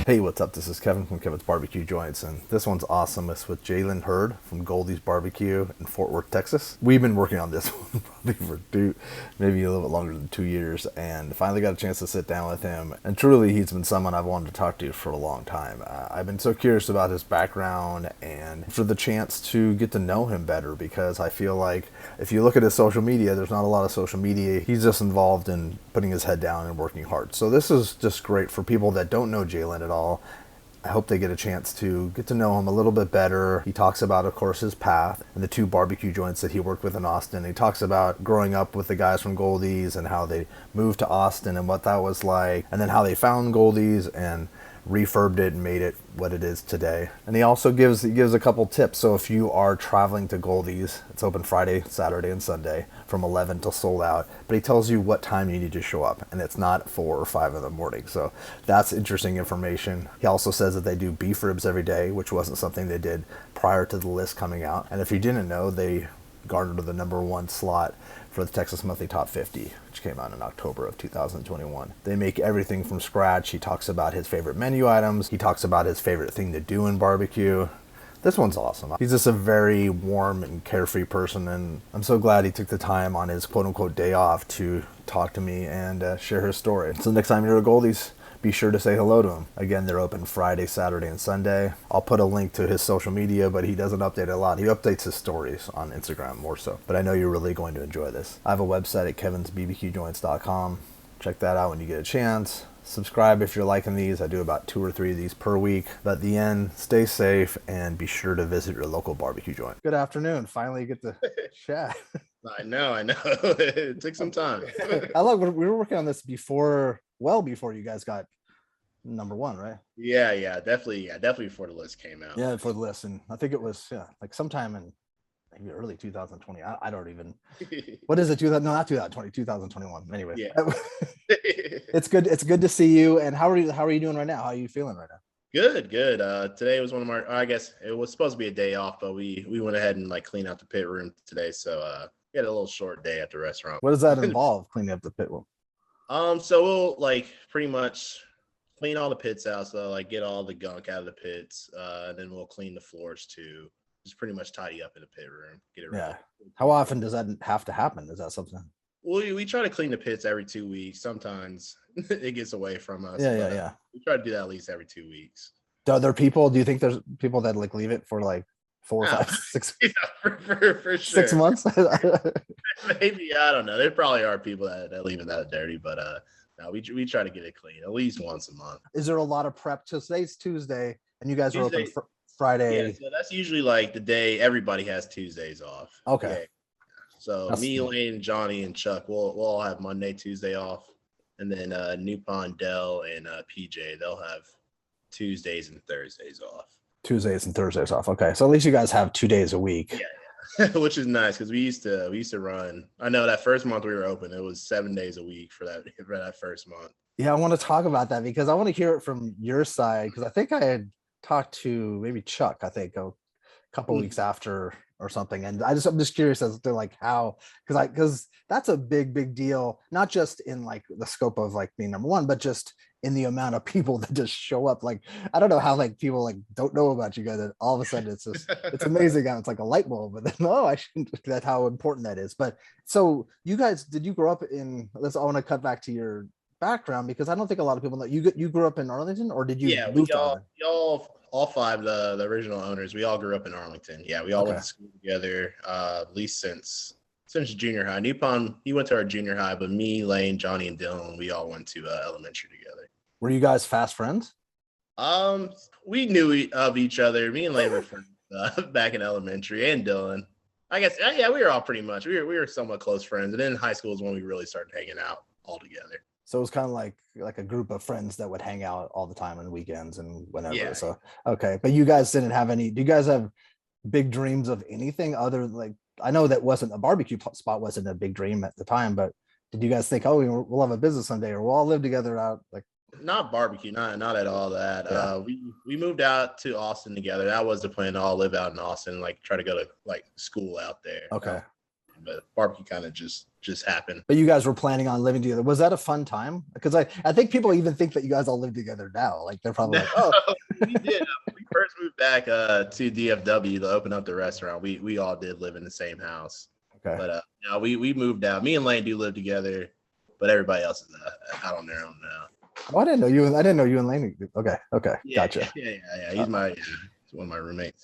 Hey, what's up? This is Kevin from Kevin's Barbecue Joints, and this one's awesome. It's with Jalen Heard from Goldee's Barbecue in Fort Worth, Texas. We've been working on this one probably for maybe a little bit longer than 2 years, and finally got a chance to sit down with him. And truly, he's been someone I've wanted to talk to for a long time. I've been so curious about his background and for the chance to get to know him better, because I feel like if you look at his social media, there's not a lot of social media. He's just involved in putting his head down and working hard. So this is just great for people that don't know Jalen at all. I hope they get a chance to get to know him a little bit better. He talks about, of course, his path and the 2 barbecue joints that he worked with in Austin. He talks about growing up with the guys from Goldee's and how they moved to Austin and what that was like, and then how they found Goldee's and refurbed it and made it what it is today. And he also gives a couple tips. So if you are traveling to Goldee's, it's open Friday, Saturday, and Sunday from 11 till sold out. But he tells you what time you need to show up, and it's not 4 or 5 in the morning. So that's interesting information. He also says that they do beef ribs every day, which wasn't something they did prior to the list coming out. And if you didn't know, they garnered the #1 slot for the Texas Monthly Top 50, which came out in October of 2021. They make everything from scratch. He talks about his favorite menu items. He talks about his favorite thing to do in barbecue. This one's awesome. He's just a very warm and carefree person, and I'm so glad he took the time on his quote-unquote day off to talk to me and share his story. So next time you're at Goldie's, be sure to say hello to him. Again, they're open Friday, Saturday, and Sunday. I'll put a link to his social media, but he doesn't update a lot. He updates his stories on Instagram more so. But I know you're really going to enjoy this. I have a website at kevinsbbqjoints.com. Check that out when you get a chance. Subscribe if you're liking these. I do about 2 or 3 of these per week. But at the end, stay safe and be sure to visit your local barbecue joint. Good afternoon. Finally you get to chat. I know. It took some time. I love, we were working on this before you guys got #1, right? Yeah, definitely before the list came out. Yeah, for the list, and I think it was like sometime in maybe early 2020. I don't even. What is it? No, not 2020. 2021. Anyway, Yeah. It's good. It's good to see you. And how are you doing right now? How are you feeling right now? Good. Today was one of our. I guess it was supposed to be a day off, but we went ahead and cleaned out the pit room today. So we had a little short day at the restaurant. What does that involve? Cleaning up the pit room? So we'll pretty much clean all the pits out, so get all the gunk out of the pits, and then we'll clean the floors too. Just pretty much tidy up in the pit room, get it ready. Yeah. How often does that have to happen? Is that something? Well, we try to clean the pits every 2 weeks. Sometimes it gets away from us. Yeah. We try to do that at least every 2 weeks. Do you think there's people that leave it for 4 or 5, 6? Yeah, for sure. 6 months? Maybe, I don't know. There probably are people that leave it that dirty, but no, we try to get it clean at least once a month. Is there a lot of prep? So today's Tuesday, and you guys are open Friday. Yeah, so that's usually the day everybody has Tuesdays off. Okay. Yeah. So me, Lane, Johnny, and Chuck, we'll all have Monday, Tuesday off, and then Nupon, Dell, and PJ, they'll have Tuesdays and Thursdays off. Tuesdays and Thursdays off. Okay, so at least you guys have 2 days a week. Yeah, which is nice because we used to run. I know that first month we were open, it was 7 days a week for that first month. Yeah, I want to talk about that because I want to hear it from your side, because I think I had talked to maybe Chuck, I think a couple weeks after or something, and I'm just curious as to how, because that's a big deal, not just in the scope of being #1, but just in the amount of people that just show up. I don't know how people don't know about you guys, and all of a sudden it's amazing how it's like a light bulb, but then I shouldn't, that's how important that is. But so you guys, did you grow up in, I want to cut back to your background, because I don't think a lot of people know you grew up in Arlington, or did you move to Arlington? All 5 the original owners, we all grew up in Arlington. Yeah, we all went to school together, at least since junior high. Nupon, he went to our junior high, but me, Lane, Johnny, and Dylan, we all went to elementary together. Were you guys fast friends? We knew of each other. Me and Lane were friends back in elementary, and Dylan. I guess, yeah, we were all pretty much, we were somewhat close friends. And then high school is when we really started hanging out all together. So it was kind of like a group of friends that would hang out all the time on weekends and whenever. Yeah. So, okay. But you guys didn't have any, do you guys have big dreams of anything other than I know that wasn't a barbecue spot, wasn't a big dream at the time, but did you guys think, we'll have a business someday, or we'll all live together out Not barbecue, not at all that. Yeah. We moved out to Austin together. That was the plan, to all live out in Austin, try to go to school out there. Okay. But barbecue kind of just just happened. But you guys were planning on living together. Was that a fun time? Because I think people even think that you guys all live together now. Like they're probably like, oh, we did. When we first moved back to DFW to open up the restaurant, we all did live in the same house. Okay. But we moved out. Me and Lane do live together, but everybody else is out on their own now. Oh, I didn't know you. I didn't know you and Laney. Okay. Yeah, Gotcha. Yeah. He's one of my roommates.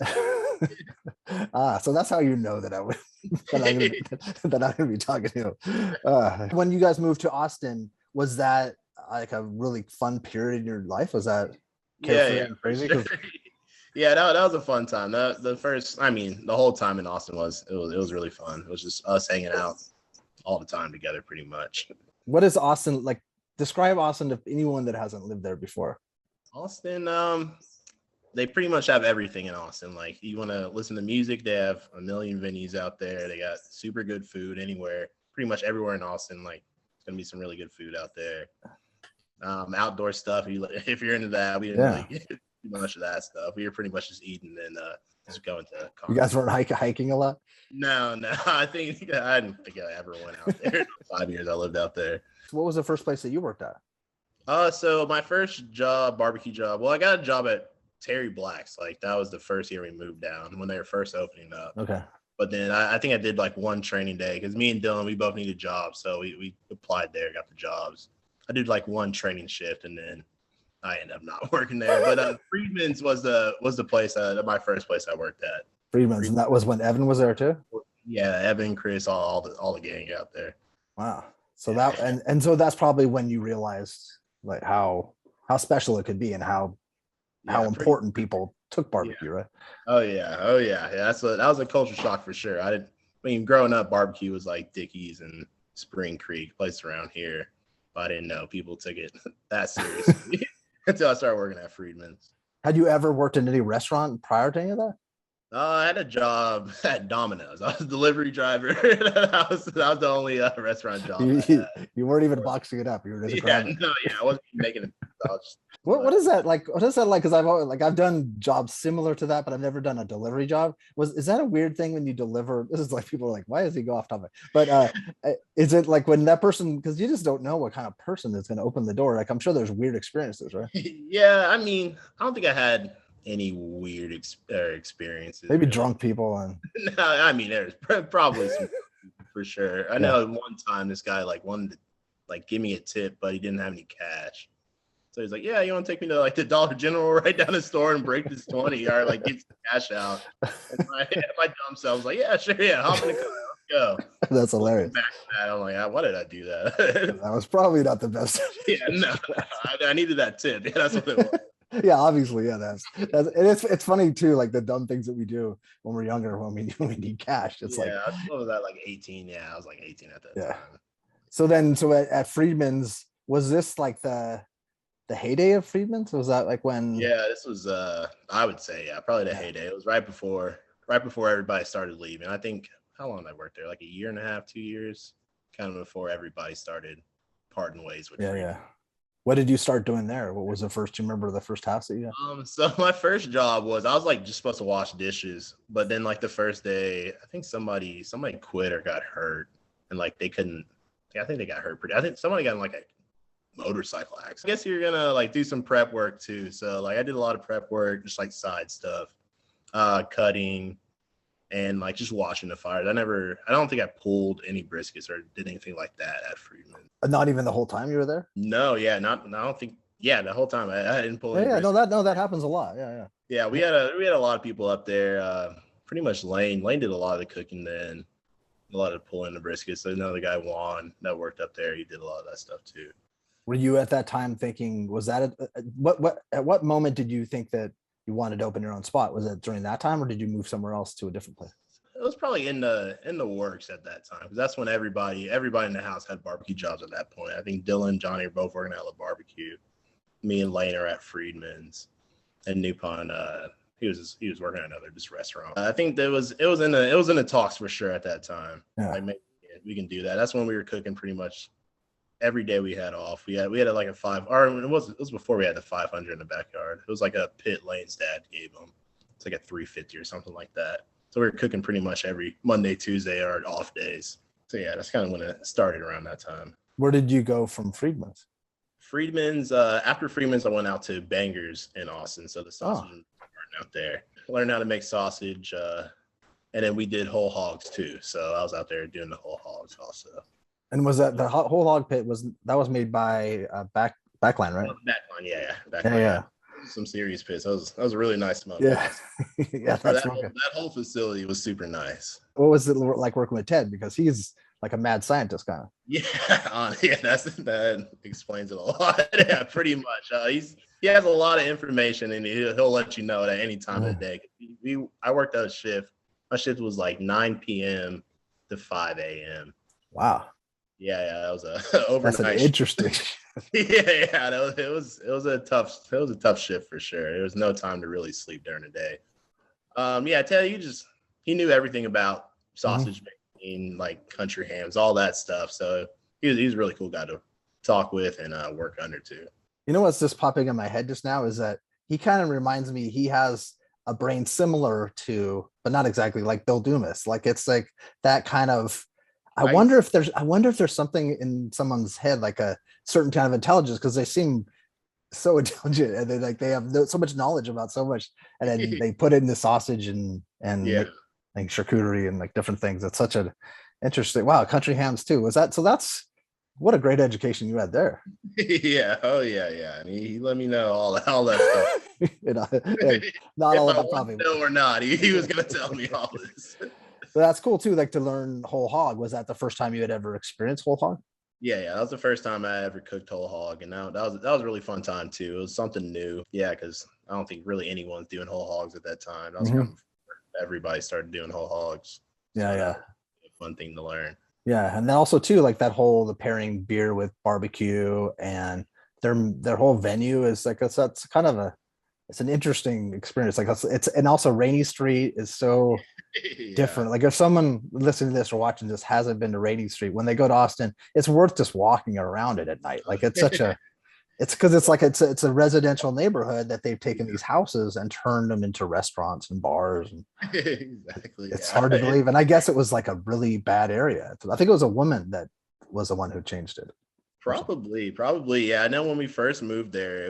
So that's how you know that that I'm gonna be talking to you. When you guys moved to Austin, was that like a really fun period in your life? Was that crazy? Sure. Yeah, that was a fun time. The whole time in Austin was really fun. It was just us hanging out all the time together, pretty much. What is Austin like? Describe Austin to anyone that hasn't lived there before. Austin, they pretty much have everything in Austin. Like, you want to listen to music, they have a million venues out there. They got super good food anywhere, pretty much everywhere in Austin. Like, it's gonna be some really good food out there. Outdoor stuff, if you're into that, we didn't really get too much of that stuff. We were pretty much just eating and just going to concerts. You guys weren't hiking a lot? No. I didn't think I ever went out there. 5 years I lived out there. What was the first place that you worked at? So my first barbecue job. Well, I got a job at Terry Black's. Like, that was the first year we moved down when they were first opening up. Okay. But then I think I did like one training day because me and Dylan, we both needed jobs, so we applied there, got the jobs. I did like one training shift, and then I ended up not working there. But Friedman's was the place, my first place I worked at. Friedman's, and that was when Evan was there too. Yeah, Evan, Chris, all the gang out there. Wow. So that and so that's probably when you realized like how special it could be and how important people took barbecue, right? Oh yeah. That was a culture shock for sure. Growing up, barbecue was like Dickey's and Spring Creek, place around here. But I didn't know people took it that seriously until I started working at Friedman's. Had you ever worked in any restaurant prior to any of that? I had a job at Domino's. I was a delivery driver. that was the only restaurant job. You weren't even boxing it up. You were just I wasn't making it. What is that like? What is that like? Because I've done jobs similar to that, but I've never done a delivery job. Is that a weird thing when you deliver? This is like people are like, why does he go off topic? But is it like when that person? Because you just don't know what kind of person is going to open the door. Like, I'm sure there's weird experiences, right? Yeah, I don't think I had any weird experiences. Maybe drunk people and no, there's probably some for sure. I know one time this guy like wanted to like give me a tip, but he didn't have any cash. So he's like, "Yeah, you want to take me to like the Dollar General right down the store and break this 20 or like get some cash out?" And my dumb self was like, "Yeah, sure, yeah, hop in the car, let's go." That's hilarious. Back to that, I'm like, why did I do that? That was probably not the best. Yeah, no, I needed that tip. Yeah, that's what it was. Yeah, obviously, yeah. That's and it's funny too, like the dumb things that we do when we're younger when we need cash. It's like, what was that, like 18? Yeah, I was like 18 at that time. So at Friedman's, was this like the heyday of Friedman's? Was that like when? Yeah, this was I would say probably the heyday. It was right before everybody started leaving. I think, how long did I work there? Like a year and a half, 2 years, kind of before everybody started parting ways with Friedman. Yeah. What did you start doing there? What was the first? Do you remember the first house that you had? So my first job was I was like just supposed to wash dishes, but then like the first day, I think somebody quit or got hurt, and like they couldn't. I think they got hurt pretty. I think somebody got in like a motorcycle accident. I guess you're gonna like do some prep work too. So like I did a lot of prep work, just like side stuff, cutting, and like just washing the fires. I don't think I pulled any briskets or did anything like that at Friedman. Not even the whole time you were there? No, I don't think. Yeah, the whole time I didn't pull. Yeah, that happens a lot. Yeah. Yeah, we had a lot of people up there. Pretty much Lane did a lot of the cooking then, a lot of pulling the briskets. So another guy, Juan, that worked up there, he did a lot of that stuff too. Were you at that time thinking, was that at what moment did you think that you wanted to open your own spot? Was it during that time, or did you move somewhere else to a different place? It was probably in the works at that time, because that's when everybody in the house had barbecue jobs at that point. I think Dylan and Johnny are both working at La Barbecue. Me and Lane are at Friedman's, and Nupon he was working at another just restaurant. I think it was in the talks for sure at that time. Yeah. Like, maybe we can do that. That's when we were cooking pretty much every day we had off. We had like a 5, or it was before we had the 500 in the backyard. It was like a pit Lane's dad gave him. It's like a 350 or something like that. So we were cooking pretty much every Monday, Tuesday, or off days. So yeah, that's kind of when it started around that time. Where did you go from Friedman's? Friedman's, after Friedman's, I went out to Bangers in Austin. So the sausage garden out there. Learned how to make sausage. And then we did whole hogs too. So I was out there doing the whole hogs also. And was that the whole hog pit was made by Backline, right? Backline, yeah. Backline, yeah. Some serious pits. That was a really nice smoke. Yeah. Yeah, that whole facility was super nice. What was it like working with Ted? Because he's like a mad scientist kind of. Yeah, that explains it a lot. Yeah, pretty much. He has a lot of information, and he'll let you know at any time of the day. I worked at a shift. My shift was like 9 p.m. to 5 a.m. Wow. Yeah, that was a overnight. That's interesting. It was a tough shift for sure. There was no time to really sleep during the day. Ted, he knew everything about sausage making, like country hams, all that stuff. So he's a really cool guy to talk with and work under too. You know what's just popping in my head just now is that he kind of reminds me, he has a brain similar to, but not exactly like Bill Dumas. Like it's like that kind of. I wonder if there's something in someone's head, like a certain kind of intelligence, because they seem so intelligent and they have so much knowledge about so much, and then they put it in the sausage and like charcuterie and like different things. It's such an interesting. Wow, country hams too. Was that so? That's what a great education you had there. Yeah. Oh yeah. And he let me know all that stuff. Not all of that probably. No or not. He was gonna tell me all this. But that's cool too, like to learn whole hog. Was that the first time you had ever experienced whole hog? Yeah, that was the first time I ever cooked whole hog, and that was a really fun time too. It was something new, because I don't think really anyone's doing whole hogs at that time. That was kind of everybody started doing whole hogs. Yeah. A fun thing to learn. Yeah, and then also too, like that whole the pairing beer with barbecue, and their whole venue is like that's kind of it's an interesting experience. Like it's and also Rainy Street is so different. Like if someone listening to this or watching this hasn't been to Rainy Street, when they go to Austin, it's worth just walking around it at night. Like it's because it's a residential neighborhood that they've taken these houses and turned them into restaurants and bars. And exactly. It's hard to believe. And I guess it was like a really bad area. I think it was a woman that was the one who changed it. Probably. Yeah. I know when we first moved there,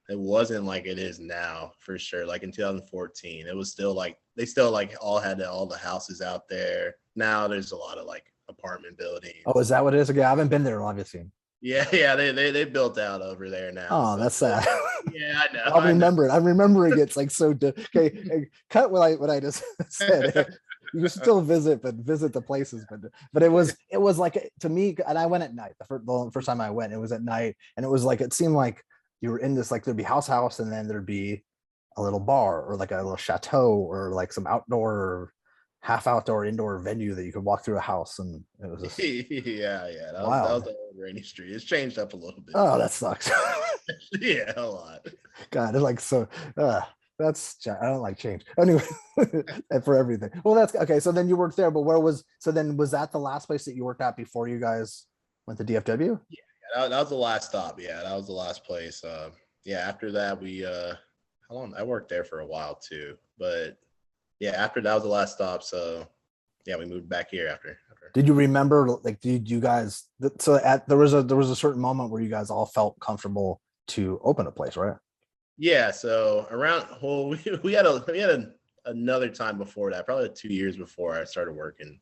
it wasn't like it is now, for sure. Like in 2014, it was still like they still like all had all the houses out there. Now there's a lot of like apartment buildings. Oh, is that what it is? Okay, I haven't been there, obviously. Yeah, they built out over there now. Oh, so. That's sad. Yeah, I know. I'll remember it. I'm remembering it's like so. Okay, cut what I just said. You can still visit the places, but it was like, to me, and I went at night. The first time I went, it was at night, and it was like it seemed like you were in this, like there'd be house, and then there'd be a little bar or like a little chateau or like some outdoor, half outdoor, indoor venue that you could walk through a house, and it was just that was the old Rainy Street. It's changed up a little bit. Oh, that sucks. Yeah, a lot. God, it's like so. That's I don't like change anyway. For everything. Well, that's okay. So then you worked there, but was that the last place that you worked at before you guys went to DFW? Yeah, that was the last stop. Yeah, that was the last place. After that we how long I worked there for a while too, but yeah, after that was the last stop. So yeah, we moved back here after. Did you remember, like, did you guys? So there was a certain moment where you guys all felt comfortable to open a place, right? Yeah. So we had another time before that, probably 2 years before I started working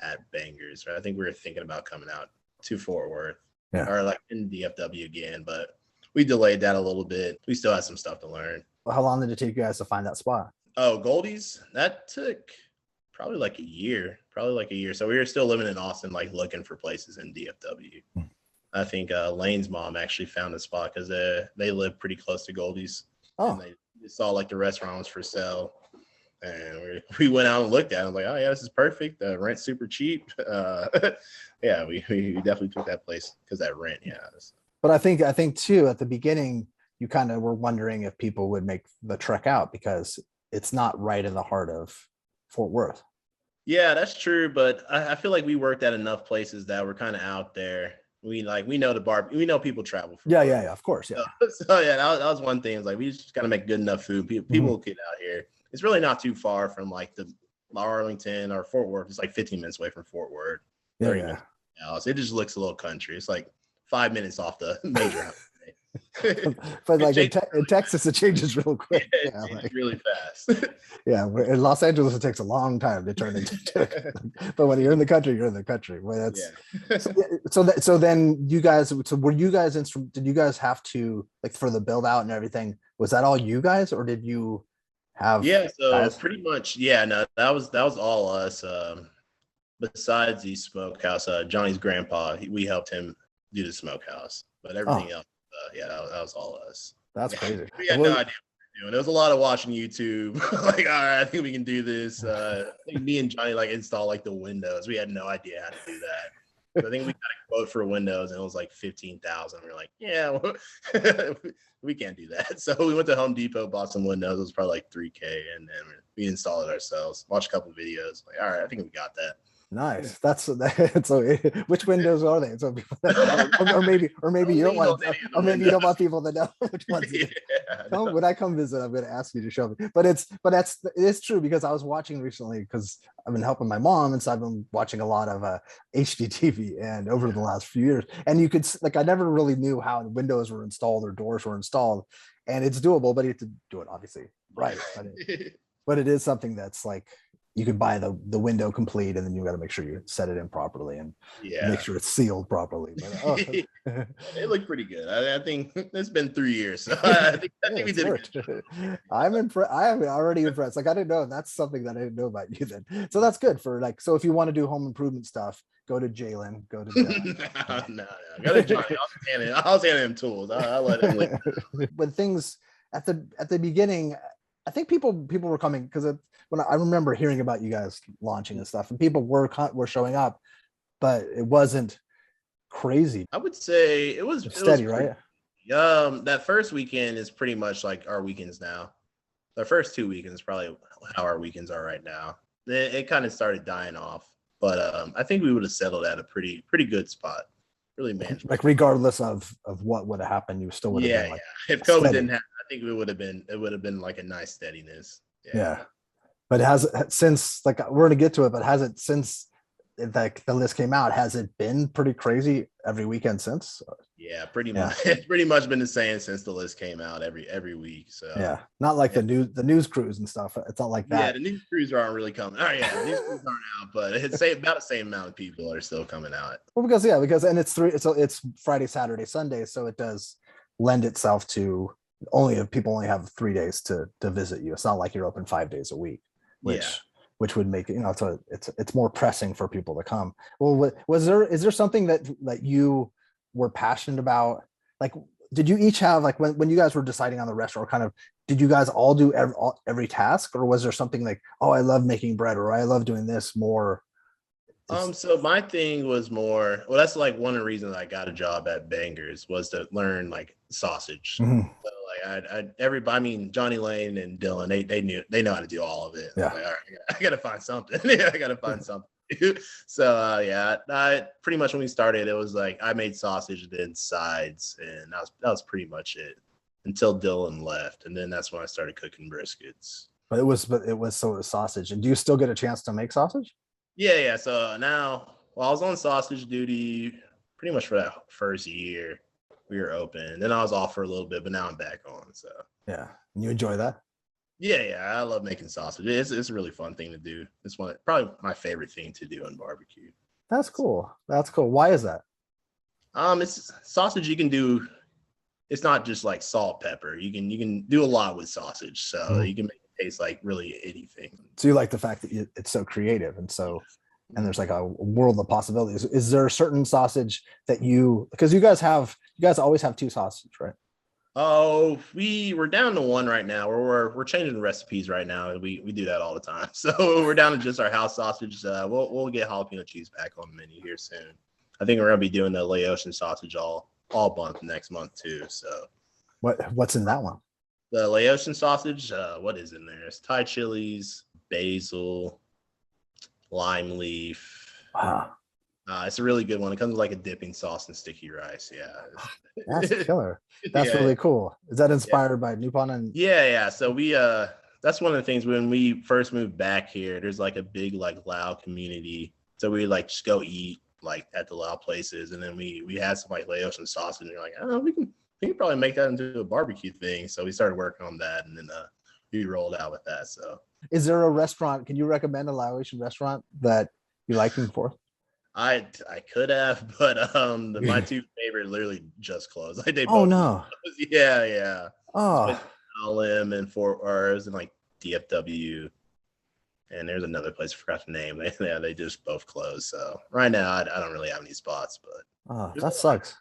at Bangers. Right? I think we were thinking about coming out to Fort Worth, or like in DFW again, but we delayed that a little bit. We still had some stuff to learn. How long did it take you guys to find that spot? Oh, Goldee's, that took probably like a year. So we were still living in Austin, like looking for places in DFW. I think Lane's mom actually found a spot because they live pretty close to Goldee's. Oh. And they saw like the restaurant was for sale. And we went out and looked at it. I was like, oh yeah, this is perfect. The rent's super cheap. Yeah, we definitely took that place because that rent, yeah. But I think too, at the beginning, you kind of were wondering if people would make the trek out because it's not right in the heart of Fort Worth. Yeah, that's true. But I feel like we worked at enough places that were kind of out there. We know the bar. We know people travel. Yeah, of course. Yeah. So yeah, that was one thing. It's like we just gotta make good enougll food. People get out here. It's really not too far from like the Arlington or Fort Worth. It's like 15 minutes away from Fort Worth. Yeah, 30 yeah. minutes from Dallas. It just looks a little country. It's like 5 minutes off the major highway. But like in really Texas, it changes real quick. Yeah, it Yeah, changes like, really fast. yeah. In Los Angeles, it takes a long time to turn into. But when you're in the country, you're in the country. Well, that's so then you guys. So were you guys did you guys have to, like, for the build out and everything? Was that all you guys, or did you have? Yeah, so guys? pretty much, yeah. No, that was all us. Besides the smokehouse, Johnny's grandpa, we helped him do the smokehouse, but everything else, yeah, that was all us. That's crazy. We had no idea what we were doing. There was a lot of watching YouTube. Like, all right, I think we can do this. I think me and Johnny like install like the windows. We had no idea how to do that. So I think we got a quote for Windows, and it was like 15,000. We were like, yeah, we can't do that. So we went to Home Depot, bought some Windows. It was probably like $3,000, and then we installed it ourselves. Watched a couple videos. Like, all right, I think we got that. Nice. That's so. Which windows are they? So people, or maybe you don't want, or maybe you don't want people to know which ones. When I come visit, I'm going to ask you to show me. But it's true, because I was watching recently, because I've been helping my mom, and so I've been watching a lot of HDTV, and over the last few years, and you could, like, I never really knew how windows were installed or doors were installed, and it's doable, but you have to do it obviously right. But it is something that's like, you could buy the window complete, and then you got to make sure you set it in properly and make sure it's sealed properly. But, it looked pretty good. I think it's been 3 years, so I think we did it. I'm impressed. I am already impressed. Like, I didn't know, and that's something that I didn't know about you then. So that's good for, like, so if you want to do home improvement stuff, go to Jalen. Go to no. Go to Johnny. I was handing him tools. I let him leave. When things at the beginning, I think people were coming, because when I remember hearing about you guys launching and stuff, and people were showing up, but it wasn't crazy. I would say it was steady, right? That first weekend is pretty much like our weekends now. The first 2 weekends probably how our weekends are right now. Then it kind of started dying off, but I think we would have settled at a pretty good spot. Really managed. Like, regardless of what would have happened, you still would have been like, If COVID didn't happen, I think it would have been like a nice steadiness. Yeah. But since, like, we're gonna get to it, but has it, since like the list came out, has it been pretty crazy every weekend since? Yeah, pretty much. It's pretty much been the same since the list came out every week. So yeah, not like the news crews and stuff. It's not like that. Yeah, the news crews aren't really coming. Oh yeah, the news crews aren't out, but it's about the same amount of people are still coming out. Well, because and it's Friday, Saturday, Sunday, so it does lend itself to people only have 3 days to visit you. It's not like you're open 5 days a week, which would make it, it's more pressing for people to come. Well, is there something that you were passionate about? Like, did you each have, like, when you guys were deciding on the restaurant, kind of, did you guys all do every task, or was there something like, oh, I love making bread, or I love doing this more? So my thing was more, well, that's like one of the reasons I got a job at Bangers, was to learn like sausage. Mm-hmm. So like I mean, Johnny Lane and Dylan, they know how to do all of it. Yeah. Like, all right, I gotta find something. I gotta find something. So I pretty much, when we started, it was like I made sausage, then sides, and that was pretty much it until Dylan left, and then that's when I started cooking briskets. But it was sausage. And do you still get a chance to make sausage? Yeah. So now, I was on sausage duty pretty much for that first year we were open. Then I was off for a little bit, but now I'm back on. So yeah, and you enjoy that? Yeah, I love making sausage. It's a really fun thing to do. It's probably my favorite thing to do in barbecue. That's cool. Why is that? It's sausage you can do. It's not just like salt, pepper. You can do a lot with sausage, so you can make it taste like really anything. So you like the fact that it's so creative, and there's like a world of possibilities. Is there a certain sausage that because you guys always have 2 sausages, right? Oh, we're down to 1 right now. We're changing recipes right now. We do that all the time. So we're down to just our house sausage. We'll get jalapeno cheese back on the menu here soon. I think we're gonna be doing the Laotian sausage all month next month too. So what's in that one? The Laotian sausage, what is in there? It's Thai chilies, basil, lime leaf. Wow. It's a really good one. It comes with like a dipping sauce and sticky rice. Yeah. That's killer. That's really cool. Is that inspired by Nippon? Yeah. So we that's one of the things when we first moved back here. There's like a big like Lao community, so we like just go eat like at the Lao places, and then we had some like Laotian sausage, and you're like, oh, we can probably make that into a barbecue thing. So we started working on that, and then we rolled out with that. So Is there a restaurant? Can you recommend a Laotian restaurant that you liking for? I could have, but my two favorite literally just closed. Like they Oh both no. closed. Yeah. Oh, LM and Fort or it was in like DFW. And there's another place I forgot the name. They just both closed. So right now I don't really have any spots, but that sucks.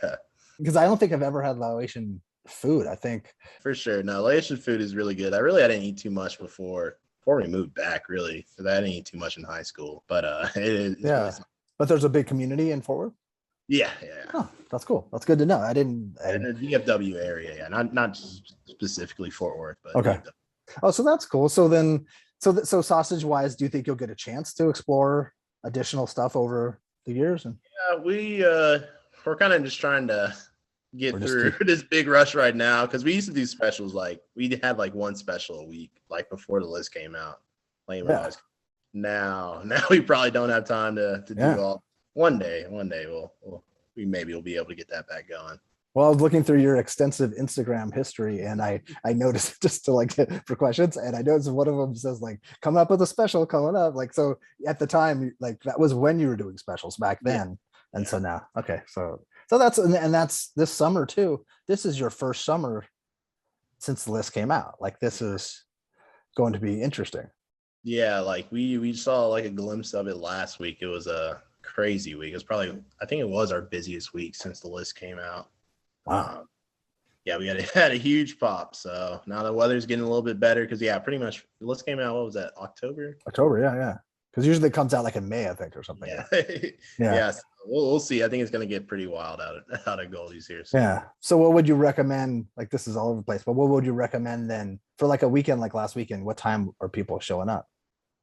yeah. Because I don't think I've ever had Laotian food. I think For sure. No, Laotian food is really good. I didn't eat too much before we moved back, really, because I didn't eat too much in high school. But it's yeah. really, But there's a big community in Fort Worth. yeah. Oh, that's cool. That's good to know. In the DFW area, yeah, not specifically Fort Worth, but Okay. DFW. Oh, so that's cool. So then, so sausage wise, do you think you'll get a chance to explore additional stuff over the years? And We're kind of just trying to get through this big rush right now because we used to do specials like we had like one special a week like before the list came out. Now we probably don't have time to do all. One day we'll be able to get that back going. well, I was looking through your extensive Instagram history, and I noticed just to like for questions, and I noticed one of them says like coming up with a special coming up. Like so at the time, like that was when you were doing specials back then, and so now okay, so that's and that's this summer too. This is your first summer since the list came out. Like this is going to be interesting. Yeah, like we saw like a glimpse of it last week. It was a crazy week. It was probably I think it was our busiest week since the list came out. Wow. Yeah, we had a huge pop. So now the weather's getting a little bit better because pretty much the list came out. What was that? October, yeah. Because usually it comes out like in May, I think, or something. Yeah. So we'll see. I think it's going to get pretty wild out of Goldie's here. So. Yeah. So what would you recommend? Like this is all over the place, but what would you recommend then for like a weekend like last weekend? What time are people showing up?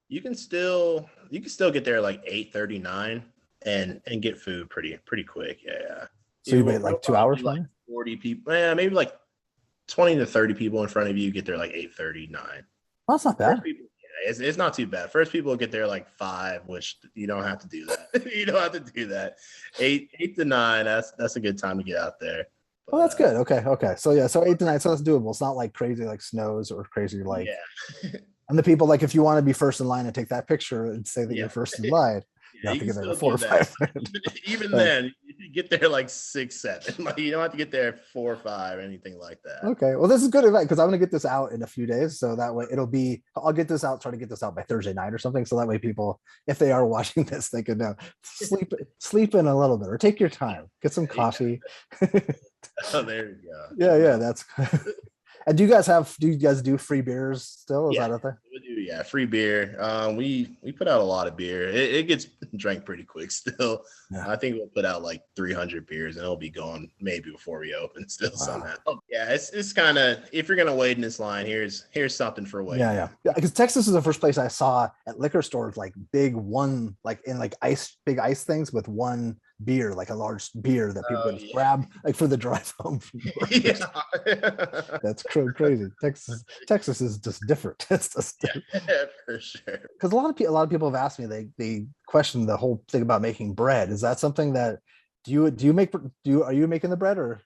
You can still get there like 8:39 and get food pretty quick. Yeah. So you wait like 2 hours, like 40 people. Yeah, maybe like 20 to 30 people in front of you. Get there like 8:39. Well, that's not bad. It's not too bad. First people get there like 5, which you don't have to do that. You don't have to do that. 8 to 9. That's a good time to get out there. But, that's good. Okay. So yeah, so 8 to 9. So that's doable. It's not like crazy like snows or crazy like. Yeah. And the people like if you want to be first in line and take that picture and say that you're first in line, you have to get there 4 or 5. Even then, you get there like 6, 7. Like you don't have to get there at 4 or 5 or anything like that. Okay, well this is good advice because I'm gonna get this out in a few days, so that way I'll get this out, try to get this out by Thursday night or something, so that way people, if they are watching this, they can know sleep in a little bit or take your time, get some coffee. Oh, there you go. Yeah, that's. And do you guys do free beers still? Is that a thing? We do, yeah, free beer. We put out a lot of beer. It gets drank pretty quick still. Yeah. I think we'll put out like 300 beers and it'll be gone maybe before we open still somehow. Yeah, it's kind of if you're gonna wait in this line, here's something for waiting. Yeah. Because Texas is the first place I saw at liquor stores like big one like in like big ice things with one beer, like a large beer that people can grab like for the drive home from work. That's crazy. Texas is just different. It's just for sure. Because a lot of people have asked me, they question the whole thing about making bread. Is that something that are you making the bread or?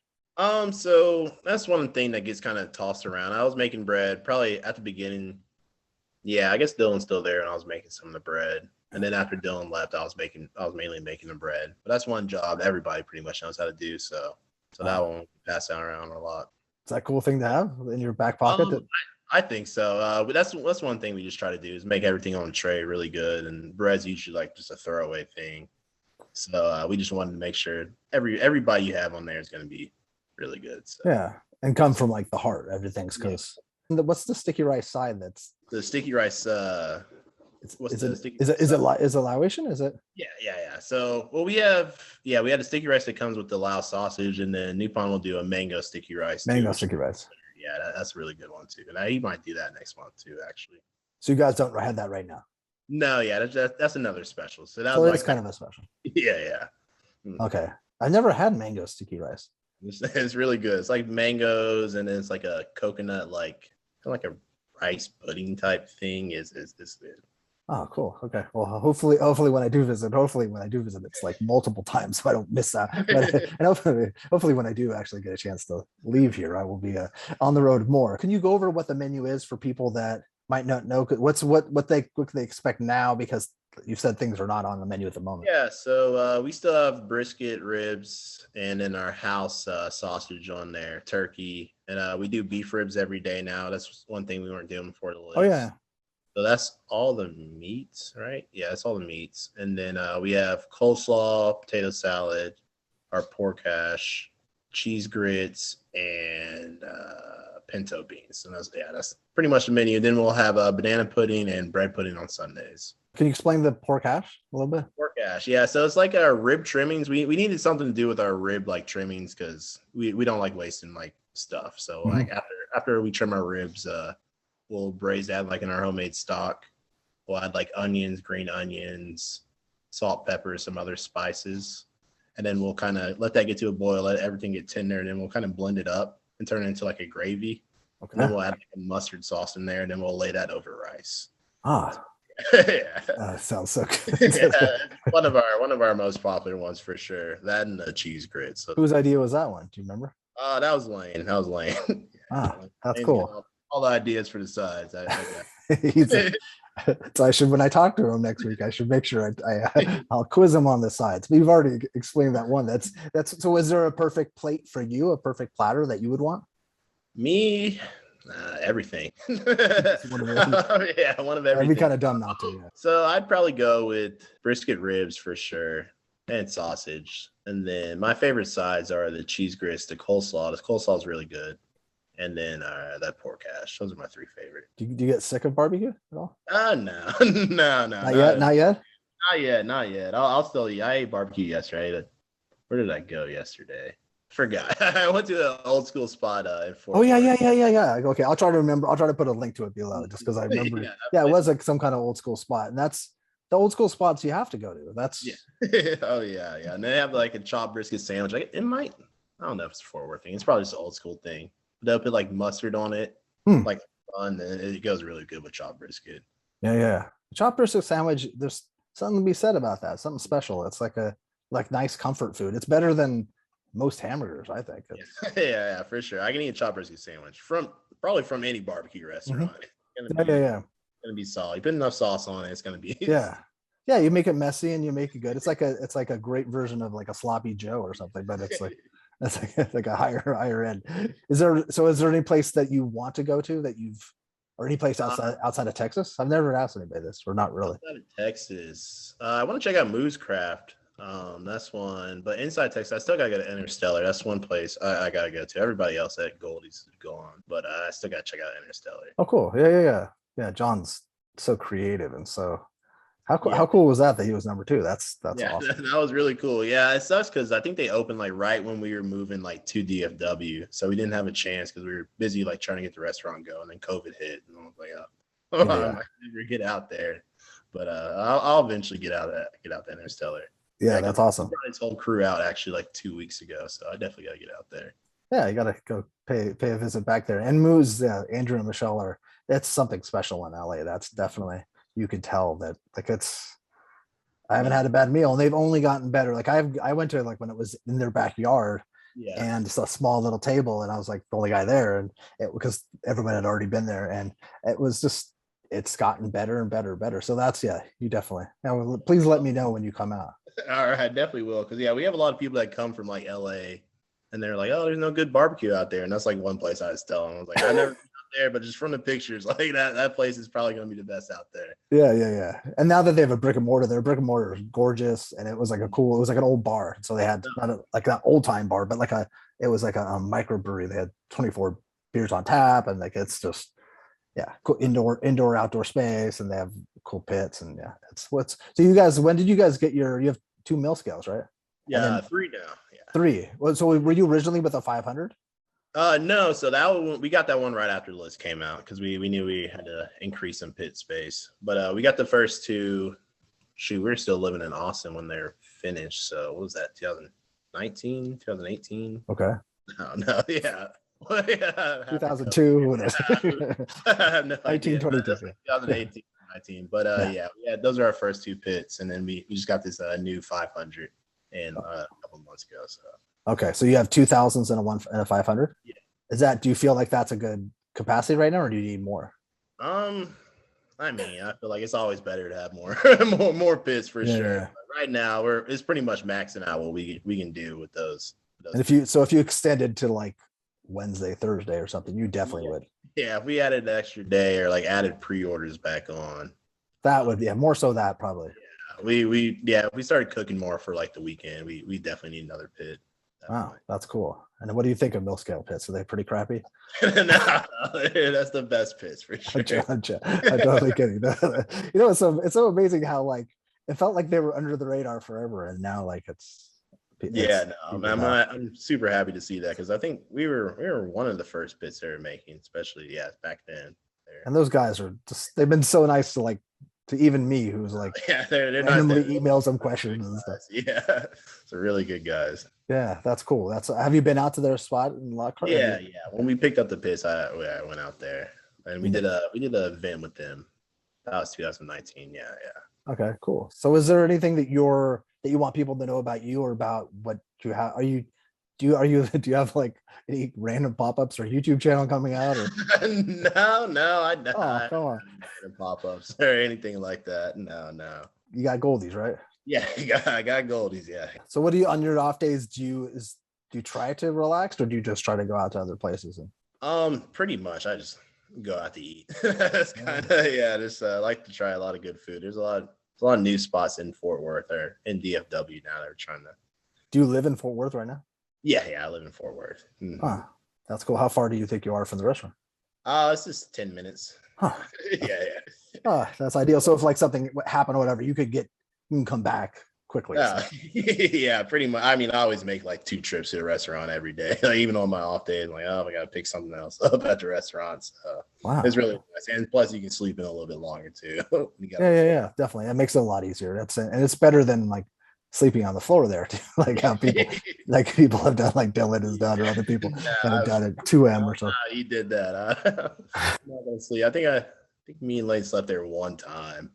So that's one thing that gets kind of tossed around. I was making bread probably at the beginning. Yeah, I guess Dylan's still there and I was making some of the bread. And then after Dylan left, I was mainly making the bread. But that's one job everybody pretty much knows how to do. So that one pass down around a lot. Is that a cool thing to have in your back pocket? I think so. But that's one thing we just try to do is make everything on a tray really good. And bread's usually like just a throwaway thing. So we just wanted to make sure everybody you have on there is going to be really good. So. Yeah, and come from like the heart. Everything's because what's the sticky rice side? That's the sticky rice. Is it Laotian? Is it? Yeah. So we had a sticky rice that comes with the Lao sausage, and then Nippon will do a mango sticky rice. Sticky rice. Yeah, that's a really good one too. And he might do that next month too, actually. So you guys don't have that right now? No, yeah, that's another special. So that was like kind of a special. Yeah. Okay, I've never had mango sticky rice. It's really good. It's like mangoes, and then it's like a coconut, like a rice pudding type thing is good. Oh, cool. Okay. Well, hopefully when I do visit, it's like multiple times so I don't miss that. But and hopefully when I do actually get a chance to leave here, I will be on the road more. Can you go over what the menu is for people that might not know? What they expect now, because you said things are not on the menu at the moment. Yeah, so we still have brisket, ribs, and then our house sausage on there, turkey, and we do beef ribs every day now. That's one thing we weren't doing before the list. Oh yeah. So that's all the meats, right? Yeah, that's all the meats. And then we have coleslaw, potato salad, our pork hash, cheese grits, and pinto beans. And that's pretty much the menu. Then we'll have banana pudding and bread pudding on Sundays. Can you explain the pork hash a little bit? Pork hash, yeah. So it's like our rib trimmings. We needed something to do with our rib like trimmings because we don't like wasting like stuff. So like after we trim our ribs, we'll braise that like in our homemade stock. We'll add like onions, green onions, salt, pepper, some other spices. And then we'll kind of let that get to a boil, let everything get tender, and then we'll kind of blend it up and turn it into like a gravy. Okay. And then we'll add like a mustard sauce in there, and then we'll lay that over rice. Yeah. Sounds so good. Yeah, one of our most popular ones for sure. That and the cheese grits. So, whose idea was that one? Do you remember? That was Lane. That's cool. All the ideas for the sides. So I should, when I talk to him next week, I should make sure I'll quiz him on the sides. But you've already explained that one. That's so. Is there a perfect plate for you? A perfect platter that you would want? Me, everything. One of everything. Yeah, one of everything. I'd be kind of dumb not to. Yeah. So I'd probably go with brisket ribs for sure, and sausage. And then my favorite sides are the cheese grits, the coleslaw. The coleslaw is really good. And then that pork hash. Those are my three favorite. Do you get sick of barbecue at all? No. Not yet. I'll still eat. I ate barbecue yesterday. Where did I go yesterday? Forgot. I went to an old school spot in Fort Worth. Yeah. Okay, I'll try to remember. I'll try to put a link to it below just because I remember. It was like some kind of old school spot, and that's the old school spots you have to go to. That's Oh yeah. And they have like a chopped brisket sandwich. Like I don't know if it's a Fort Worth thing. It's probably just an old school thing. They'll put like mustard on it, like fun, and it goes really good with chopped brisket. Yeah. Chopped brisket sandwich. There's something to be said about that. Something special. It's like nice comfort food. It's better than most hamburgers, I think. Yeah, for sure. I can eat a chopped brisket sandwich probably from any barbecue restaurant. It's gonna be solid. You put enough sauce on it, it's gonna be. Yeah. You make it messy and you make it good. It's like a great version of like a sloppy Joe or something, but it's like. That's like a higher end. Is there any place that you want to go to or any place outside of Texas? I've never asked anybody this, or not really. Outside of Texas, I want to check out Moo's Craft. That's one. But inside Texas, I still gotta go to Interstellar. That's one place I gotta go to. Everybody else at Goldie's gone, but I still gotta check out Interstellar. Oh, cool. Yeah. John's so creative and so. How cool was that he was number 2? That's awesome. That was really cool. Yeah, it sucks because I think they opened like right when we were moving like to DFW, so we didn't have a chance because we were busy like trying to get the restaurant going, and then COVID hit, and I was like, I never get out there, but I'll eventually get out to Interstellar. Yeah, that's awesome. I brought his whole crew out actually like 2 weeks ago, so I definitely gotta get out there. Yeah, you gotta go pay a visit back there. And Moo's, Andrew and Michelle that's something special in LA. That's definitely. You could tell that like I haven't had a bad meal and they've only gotten better. Like I went to like when it was in their backyard and it's a small little table and I was like the only guy there and because everyone had already been there and it was just, it's gotten better and better. So that's, you definitely, now please let me know when you come out. All right. Definitely will. Cause we have a lot of people that come from like LA and they're like, oh, there's no good barbecue out there. And that's like one place I was telling them. I was like, I never there, but just from the pictures, like that place is probably going to be the best out there. Yeah. And now that they have a brick and mortar, their brick and mortar is gorgeous, and it was like it was like an old bar. So they had like an old time bar, but it was like a microbrewery. They had 24 beers on tap, and like it's just cool indoor outdoor space, and they have cool pits, and so you guys. When did you guys get you have 2 mill scales, right? Yeah, 3 now. Yeah, 3. Well, so were you originally with a 500? No, so that one, we got that one right after the list came out because we knew we had to increase some pit space. But we got the first 2. We were still living in Austin when they're finished. So what was that? 2019, 2018? Okay. No, yeah. Yeah, 2002. What is I have no idea. 1922. That's like 2018, 19. But yeah, those are our first two pits, and then we just got this new 500 in a couple months ago. So Okay, so you have 2000s and a 500. Yeah. Is that? Do you feel like that's a good capacity right now, or do you need more? I mean, I feel like it's always better to have more more pits for sure. Yeah. But right now, it's pretty much maxing out what we can do with those. And if you extended to like Wednesday, Thursday, or something, you definitely would. Yeah, if we added an extra day or like added pre-orders back on, That would, more so that probably. if we started cooking more for like the weekend, we definitely need another pit. Wow, that's cool. And what do you think of mill scale pits? Are they pretty crappy? No, that's the best pits for sure. I'm totally kidding. It's so amazing how like it felt like they were under the radar forever, and now like it's I'm super happy to see that because I think we were one of the first pits they were making, especially back then. And those guys are they've been so nice to even me, who's like they're randomly emails them questions and stuff. Yeah, they're really good guys. Yeah, that's cool. Have you been out to their spot in Lockhart? Yeah. When we picked up the pits, I went out there and we did an event with them. That was 2019. Yeah. Okay, cool. So is there anything that you want people to know about you or about what you have? Do you have like any random pop-ups or YouTube channel coming out? Or? No, I don't. Oh, come on. Pop-ups or anything like that. No. You got Goldies, right? Yeah, I got Goldies. Yeah. So what do you on your off days? Do you try to relax or do you just try to go out to other places? Pretty much. I just go out to eat. That's kind of just like to try a lot of good food. There's a lot of new spots in Fort Worth or in DFW now. They're trying to. Do you live in Fort Worth right now? Yeah, I live in Fort Worth. Huh. That's cool. How far do you think you are from the restaurant? It's just 10 minutes. Huh. Yeah. Oh, that's ideal. So if like something happened or whatever, you can come back quickly. Yeah, pretty much. I mean, I always make like 2 trips to the restaurant every day. Like even on my off days, I'm like, I gotta pick something else up at the restaurant. So wow. It's really nice. And plus you can sleep in a little bit longer too. Yeah, definitely. That makes it a lot easier. And it's better than like sleeping on the floor there too. Like how people have done, like Dylan has done, or other people that have done at 2M or something. He did that. I'm not gonna sleep. I think me and Lane slept there one time.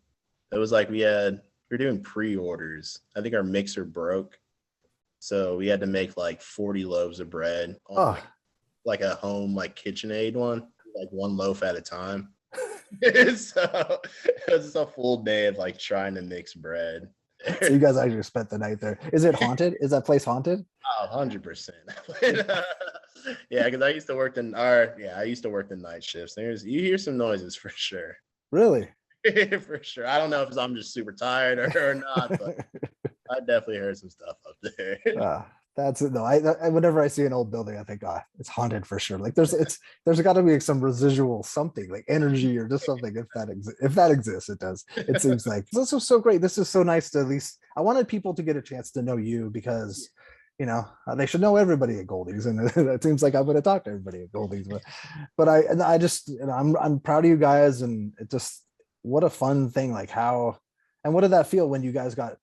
It was like we were doing pre-orders. I think our mixer broke, so we had to make like 40 loaves of bread on like a home like KitchenAid one, like one loaf at a time. So it was just a full day of like trying to mix bread. So you guys actually spent the night there. Is it haunted? Is that place haunted? Oh, 100%. Yeah, because I used to work the night shifts. You hear some noises for sure. Really? For sure. I don't know if I'm just super tired or not, but I definitely heard some stuff up there. That's it. No, I whenever I see an old building, I think, it's haunted for sure. Like there's got to be some residual something, like energy or just something. If that exists, it does. It seems like this is so great. This is so nice to at least. I wanted people to get a chance to know you because, they should know everybody at Goldie's, and it seems like I'm going to talk to everybody at Goldie's. But I just, I'm proud of you guys, and it just what a fun thing. Like how, and what did that feel when you guys got?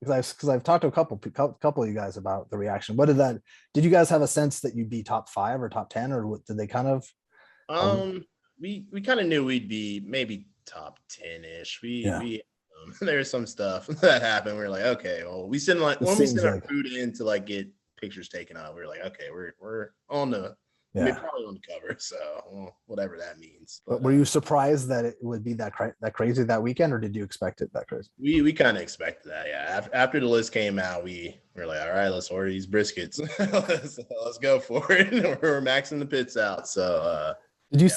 Because I've talked to a couple of you guys about the reaction. Did you guys have a sense that you'd be top 5 or top 10, or what did they kind of? We kind of knew we'd be maybe top 10-ish. There's some stuff that happened. We were like, okay, well, we send our food in to like get pictures taken of. We were like, okay, we're on the. We're probably on the cover, so whatever that means. But were you surprised that it would be that crazy that weekend, or did you expect it that crazy? We kind of expected that, yeah. After the list came out, we were like, all right, let's order these briskets. let's go for it. We're maxing the pits out. So did you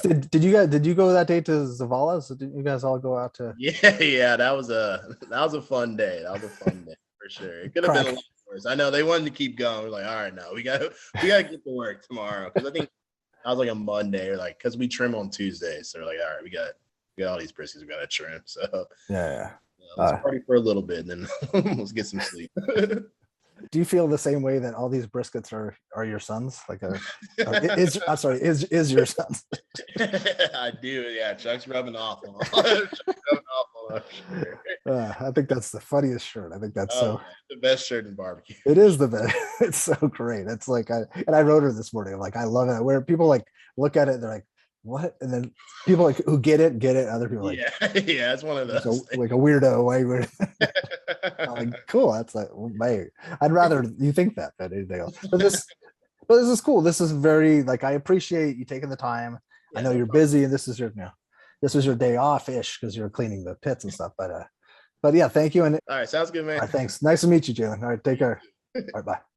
go that day to Zavala's? Did you guys all go out to? Yeah, that was a fun day. That was a fun day for sure. It could have been a lot. I know they wanted to keep going. We're like, all right, no, we got to get to work tomorrow, because I think that was like a Monday, or like because we trim on Tuesdays, so we're like, all right, we got all these briskets we got to trim. So let's party for a little bit, and then let's get some sleep. Do you feel the same way that all these briskets are your sons? Is your sons? I do. Yeah, Chuck's rubbing off on I think that's the funniest shirt. I think that's Oh, so. yeah, the best shirt in barbecue. It is the best. It's so great. It's like I wrote her this morning. I'm like, I love it. Where people like look at it, they're like, what? And then people like who get it. Other people are like, Yeah, yeah, it's one of so those. like a weirdo. Why weird? I'm like, cool. That's like, mate. I'd rather you think that than anything else. But this is cool. This is very like I appreciate you taking the time. I Yeah, know no you're problem. busy, and this is your this was your day off ish because you're cleaning the pits and stuff. But yeah, thank you and All right, sounds good, man. thanks. Nice to meet you, Jalen. All right, take care. All right, bye.